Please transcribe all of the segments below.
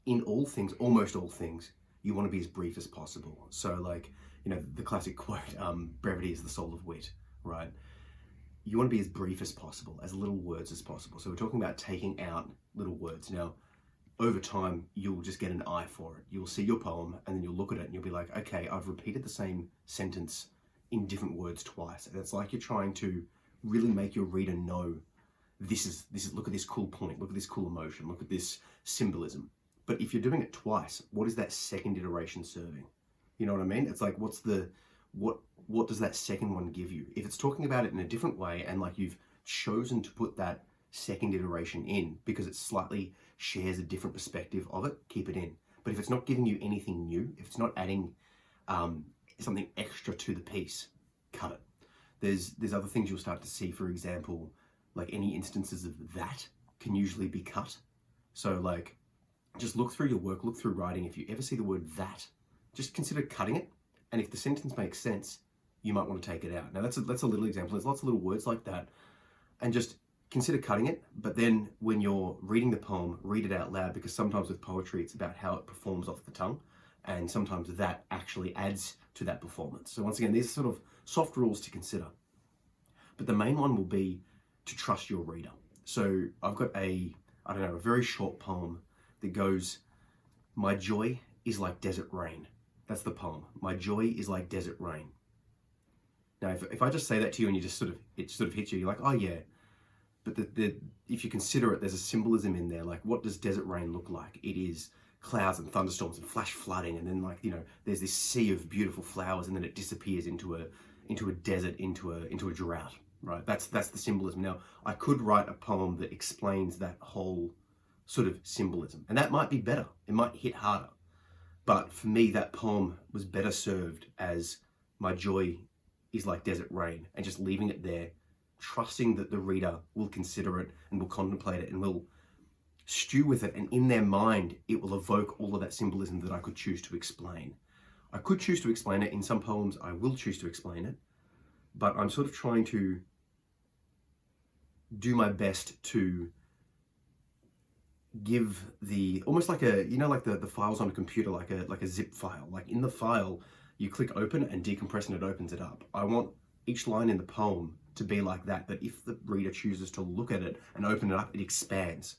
in all things, almost all things, you want to be as brief as possible. So like, the classic quote, brevity is the soul of wit, right? You want to be as brief as possible, as little words as possible. So we're talking about taking out little words. Now, over time, you'll just get an eye for it. You'll see your poem and then you'll look at it and you'll be like, okay, I've repeated the same sentence in different words twice. And it's like you're trying to really make your reader know this is, look at this cool point, look at this cool emotion, look at this symbolism. But if you're doing it twice, what is that second iteration serving? You know what I mean? It's like, what does that second one give you? If it's talking about it in a different way and like you've chosen to put that second iteration in because it slightly shares a different perspective of it, keep it in. But if it's not giving you anything new, if it's not adding something extra to the piece, cut it. There's other things you'll start to see, for example, like any instances of that can usually be cut. So like, just look through your work, look through writing. If you ever see the word that, just consider cutting it. And if the sentence makes sense, you might want to take it out. Now that's a little example. There's lots of little words like that. And just consider cutting it. But then when you're reading the poem, read it out loud, because sometimes with poetry, it's about how it performs off the tongue. And sometimes that actually adds to that performance. So once again, these are sort of soft rules to consider. But the main one will be to trust your reader. So I've got a very short poem that goes, my joy is like desert rain. That's the poem. My joy is like desert rain. Now, if I just say that to you and it sort of hits you, you're like, oh yeah. But if you consider it, there's a symbolism in there. Like, what does desert rain look like? It is clouds and thunderstorms and flash flooding, and then like, there's this sea of beautiful flowers, and then it disappears into a desert, into a drought. Right? That's the symbolism. Now, I could write a poem that explains that whole sort of symbolism, and that might be better. It might hit harder. But for me, that poem was better served as my joy is like desert rain, and just leaving it there, trusting that the reader will consider it and will contemplate it and will stew with it, and in their mind, it will evoke all of that symbolism that I could choose to explain. I could choose to explain it. In some poems, I will choose to explain it, but I'm sort of trying to do my best to give almost like the files on a computer, like a zip file. Like in the file, you click open and decompress and it opens it up. I want each line in the poem to be like that if the reader chooses to look at it and open it up, it expands.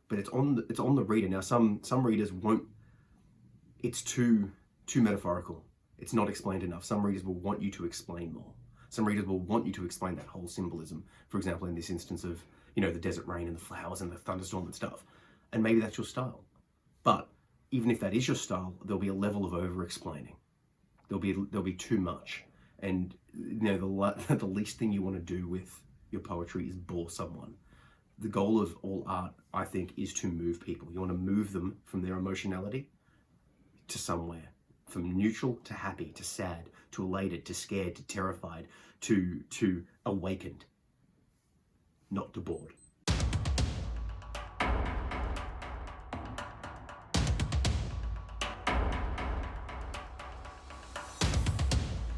But it's on the reader. Now some readers won't, it's too metaphorical. It's not explained enough. Some readers will want you to explain more. Some readers will want you to explain that whole symbolism. For example, in this instance of, the desert rain and the flowers and the thunderstorm and stuff. And maybe that's your style. But even if that is your style, there'll be a level of over-explaining. There'll be too much. And the least thing you want to do with your poetry is bore someone. The goal of all art, I think, is to move people. You want to move them from their emotionality to somewhere. From neutral to happy, to sad, to elated, to scared, to terrified, to awakened. Not to bored.